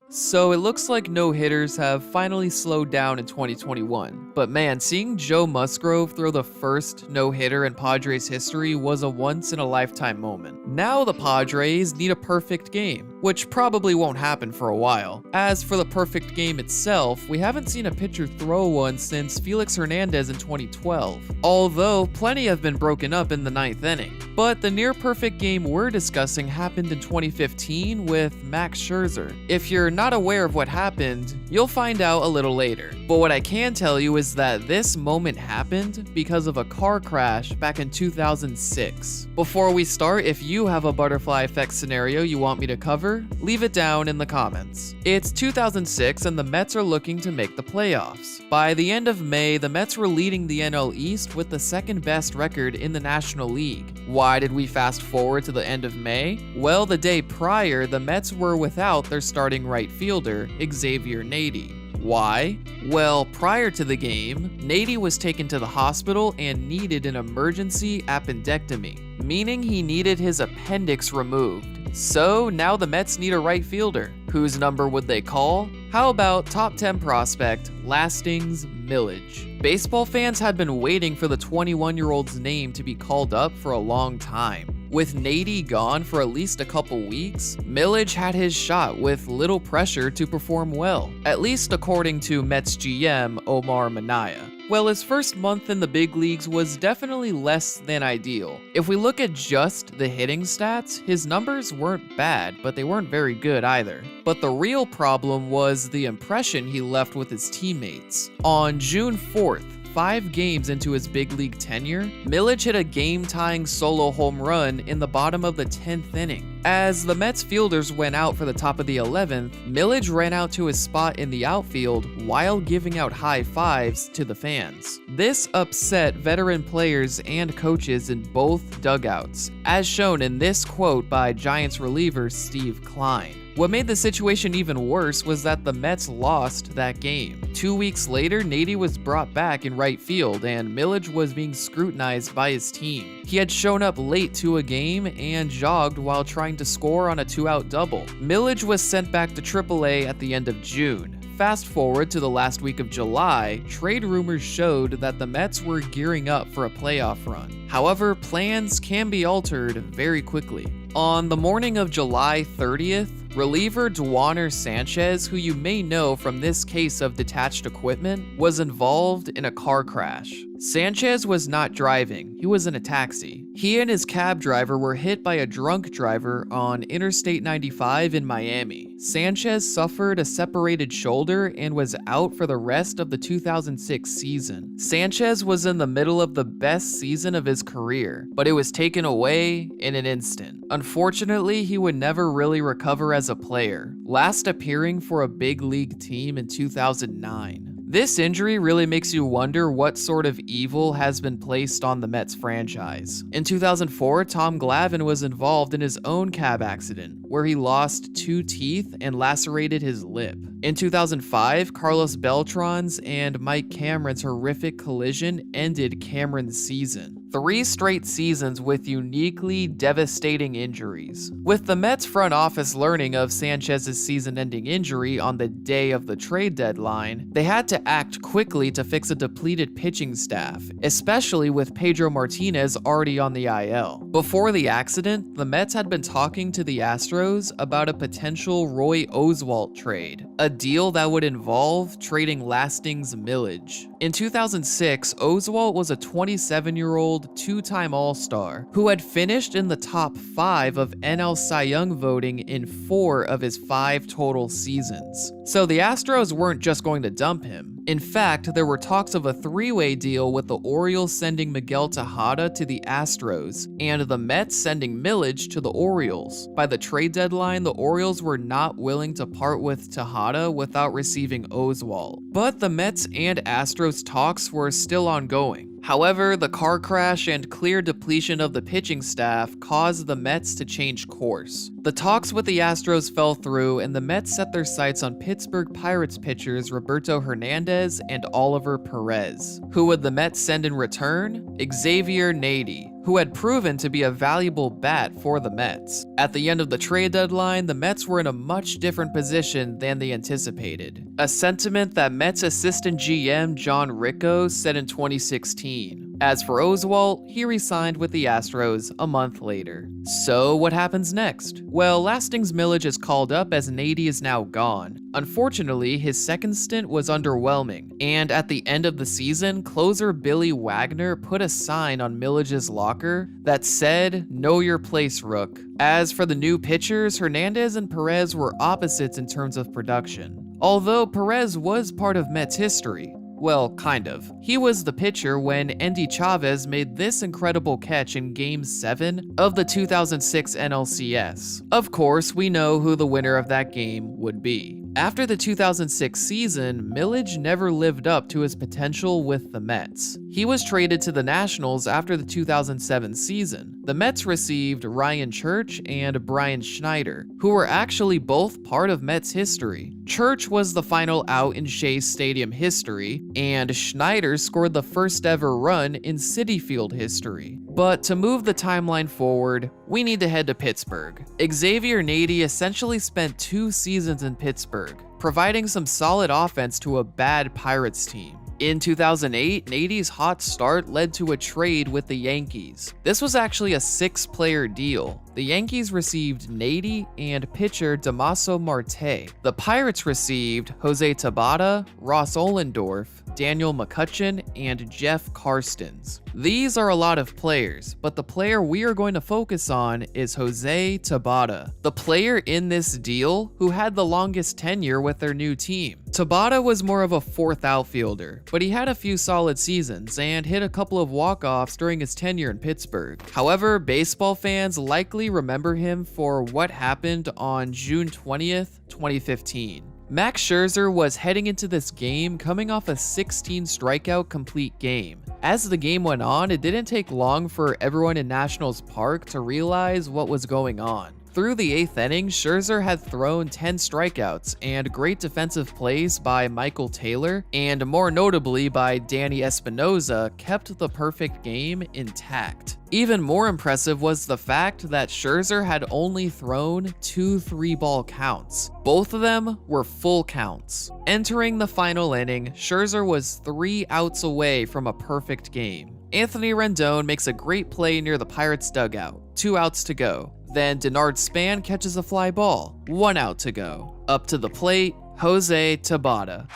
So it looks like no-hitters have finally slowed down in 2021. But man, seeing Joe Musgrove throw the first no-hitter in Padres history was a once-in-a-lifetime moment. Now the Padres need a perfect game, which probably won't happen for a while. As for the perfect game itself, we haven't seen a pitcher throw one since Felix Hernandez in 2012, although plenty have been broken up in the ninth inning. But the near-perfect game we're discussing happened in 2015 with Max Scherzer. If you're not aware of what happened, you'll find out a little later. But what I can tell you is that this moment happened because of a car crash back in 2006. Before we start, if you have a butterfly effect scenario you want me to cover, leave it down in the comments. It's 2006 and the Mets are looking to make the playoffs. By the end of May, the Mets were leading the NL East with the second best record in the National League. Why did we fast forward to the end of May? Well, the day prior, the Mets were without their starting right fielder, Xavier Nady. Why? Well, prior to the game, Nady was taken to the hospital and needed an emergency appendectomy, meaning he needed his appendix removed. So now the Mets need a right fielder. Whose number would they call? How about top 10 prospect Lastings Milledge? Baseball fans had been waiting for the 21-year-old's name to be called up for a long time. With Nady gone for at least a couple weeks, Milledge had his shot with little pressure to perform well, at least according to Mets GM Omar Minaya. Well, his first month in the big leagues was definitely less than ideal. If we look at just the hitting stats, his numbers weren't bad, but they weren't very good either. But the real problem was the impression he left with his teammates. On June 4th, 5 games into his big league tenure, Milledge hit a game-tying solo home run in the bottom of the 10th inning. As the Mets fielders went out for the top of the 11th, Milledge ran out to his spot in the outfield while giving out high fives to the fans. This upset veteran players and coaches in both dugouts, as shown in this quote by Giants reliever Steve Kline. What made the situation even worse was that the Mets lost that game. 2 weeks later, Nady was brought back in right field and Milledge was being scrutinized by his team. He had shown up late to a game and jogged while trying to score on a 2-out double. Milledge was sent back to AAA at the end of June. Fast forward to the last week of July, trade rumors showed that the Mets were gearing up for a playoff run. However, plans can be altered very quickly. On the morning of July 30th, reliever Duaner Sánchez, who you may know from this case of detached equipment, was involved in a car crash. Sánchez was not driving, he was in a taxi. He and his cab driver were hit by a drunk driver on Interstate 95 in Miami. Sánchez suffered a separated shoulder and was out for the rest of the 2006 season. Sánchez was in the middle of the best season of his career, but it was taken away in an instant. Unfortunately, he would never really recover as a player, last appearing for a big league team in 2009. This injury really makes you wonder what sort of evil has been placed on the Mets franchise. In 2004, Tom Glavine was involved in his own cab accident, where he lost 2 teeth and lacerated his lip. In 2005, Carlos Beltran's and Mike Cameron's horrific collision ended Cameron's season. 3 straight seasons with uniquely devastating injuries. With the Mets front office learning of Sanchez's season-ending injury on the day of the trade deadline, they had to act quickly to fix a depleted pitching staff, especially with Pedro Martinez already on the IL. Before the accident, the Mets had been talking to the Astros about a potential Roy Oswalt trade, a deal that would involve trading Lastings Milledge. In 2006, Oswalt was a 27-year-old, 2-time All-Star who had finished in the top 5 of NL Cy Young voting in 4 of his 5 total seasons. So the Astros weren't just going to dump him. In fact, there were talks of a 3-way deal with the Orioles sending Miguel Tejada to the Astros and the Mets sending Milledge to the Orioles. By the trade deadline, the Orioles were not willing to part with Tejada without receiving Oswalt. But the Mets and Astros talks were still ongoing. However, the car crash and clear depletion of the pitching staff caused the Mets to change course. The talks with the Astros fell through and the Mets set their sights on Pittsburgh Pirates pitchers Roberto Hernandez and Oliver Perez. Who would the Mets send in return? Xavier Nady, who had proven to be a valuable bat for the Mets. At the end of the trade deadline, the Mets were in a much different position than they anticipated, a sentiment that Mets assistant GM John Ricco said in 2016. As for Oswalt, he re-signed with the Astros a month later. So what happens next? Well, Lasting's Millage is called up as Nady is now gone. Unfortunately, his second stint was underwhelming, and at the end of the season, closer Billy Wagner put a sign on Millage's locker that said, "Know your place, Rook." As for the new pitchers, Hernandez and Perez were opposites in terms of production. Although Perez was part of Mets history. Well, kind of. He was the pitcher when Endy Chavez made this incredible catch in Game 7 of the 2006 NLCS. Of course, we know who the winner of that game would be. After the 2006 season, Millage never lived up to his potential with the Mets. He was traded to the Nationals after the 2007 season. The Mets received Ryan Church and Brian Schneider, who were actually both part of Mets history. Church was the final out in Shea Stadium history, and Schneider scored the first ever run in Citi Field history. But to move the timeline forward, we need to head to Pittsburgh. Xavier Nady essentially spent 2 seasons in Pittsburgh, providing some solid offense to a bad Pirates team. In 2008, Nady's hot start led to a trade with the Yankees. This was actually a 6-player deal. The Yankees received Nady and pitcher Damaso Marte. The Pirates received Jose Tabata, Ross Ollendorf, Daniel McCutchen, and Jeff Karstens. These are a lot of players, but the player we are going to focus on is Jose Tabata, the player in this deal who had the longest tenure with their new team. Tabata was more of a 4th outfielder, but he had a few solid seasons and hit a couple of walk-offs during his tenure in Pittsburgh. However, baseball fans likely remember him for what happened on June 20th, 2015. Max Scherzer was heading into this game coming off a 16 strikeout complete game. As the game went on, it didn't take long for everyone in Nationals Park to realize what was going on. Through the 8th inning, Scherzer had thrown 10 strikeouts, and great defensive plays by Michael Taylor, and more notably by Danny Espinosa, kept the perfect game intact. Even more impressive was the fact that Scherzer had only thrown 2 3-ball counts. Both of them were full counts. Entering the final inning, Scherzer was 3 outs away from a perfect game. Anthony Rendon makes a great play near the Pirates dugout. 2 outs to go. Then Denard Span catches a fly ball. 1 out to go. Up to the plate, Jose Tabata.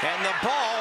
And the ball,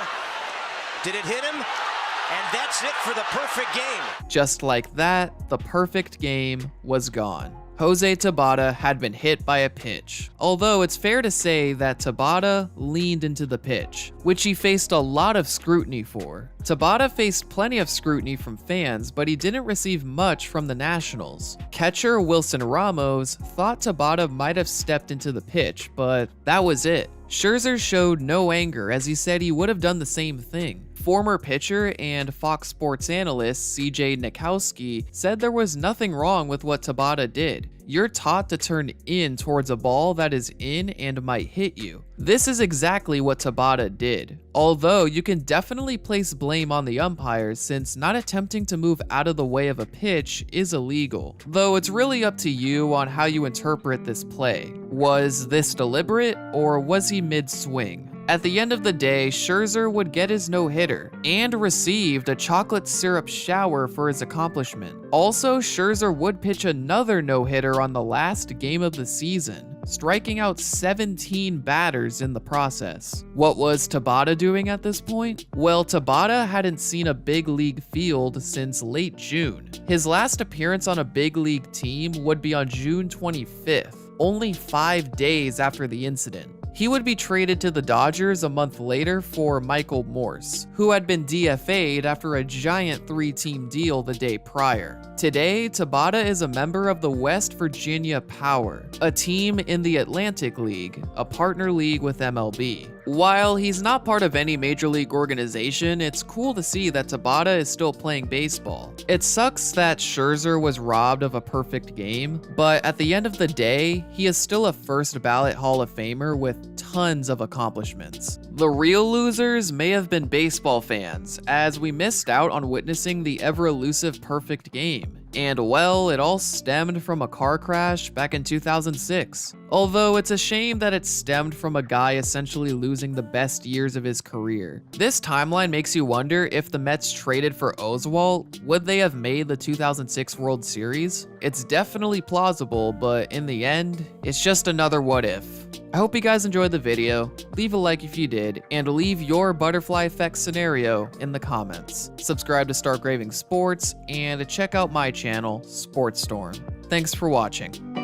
did it hit him? And that's it for the perfect game. Just like that, the perfect game was gone. Jose Tabata had been hit by a pitch, although it's fair to say that Tabata leaned into the pitch, which he faced a lot of scrutiny for. Tabata faced plenty of scrutiny from fans, but he didn't receive much from the Nationals. Catcher Wilson Ramos thought Tabata might have stepped into the pitch, but that was it. Scherzer showed no anger as he said he would have done the same thing. Former pitcher and Fox Sports analyst CJ Nikowski said there was nothing wrong with what Tabata did. You're taught to turn in towards a ball that is in and might hit you. This is exactly what Tabata did. Although you can definitely place blame on the umpires since not attempting to move out of the way of a pitch is illegal. Though it's really up to you on how you interpret this play. Was this deliberate or was he mid-swing? At the end of the day, Scherzer would get his no-hitter and received a chocolate syrup shower for his accomplishment. Also, Scherzer would pitch another no-hitter on the last game of the season, striking out 17 batters in the process. What was Tabata doing at this point? Well, Tabata hadn't seen a big league field since late June. His last appearance on a big league team would be on June 25th, only 5 days after the incident. He would be traded to the Dodgers a month later for Michael Morse, who had been DFA'd after a giant 3-team deal the day prior. Today, Tabata is a member of the West Virginia Power, a team in the Atlantic League, a partner league with MLB. While he's not part of any major league organization, it's cool to see that Tabata is still playing baseball. It sucks that Scherzer was robbed of a perfect game, but at the end of the day, he is still a first ballot Hall of Famer with tons of accomplishments. The real losers may have been baseball fans, as we missed out on witnessing the ever-elusive perfect game. And well, it all stemmed from a car crash back in 2006. Although it's a shame that it stemmed from a guy essentially losing the best years of his career. This timeline makes you wonder if the Mets traded for Oswalt, would they have made the 2006 World Series? It's definitely plausible, but in the end, it's just another what if. I hope you guys enjoyed the video, leave a like if you did, and leave your butterfly effect scenario in the comments. Subscribe to Start Raving Sports, and check out my channel, SportStorm. Thanks for watching.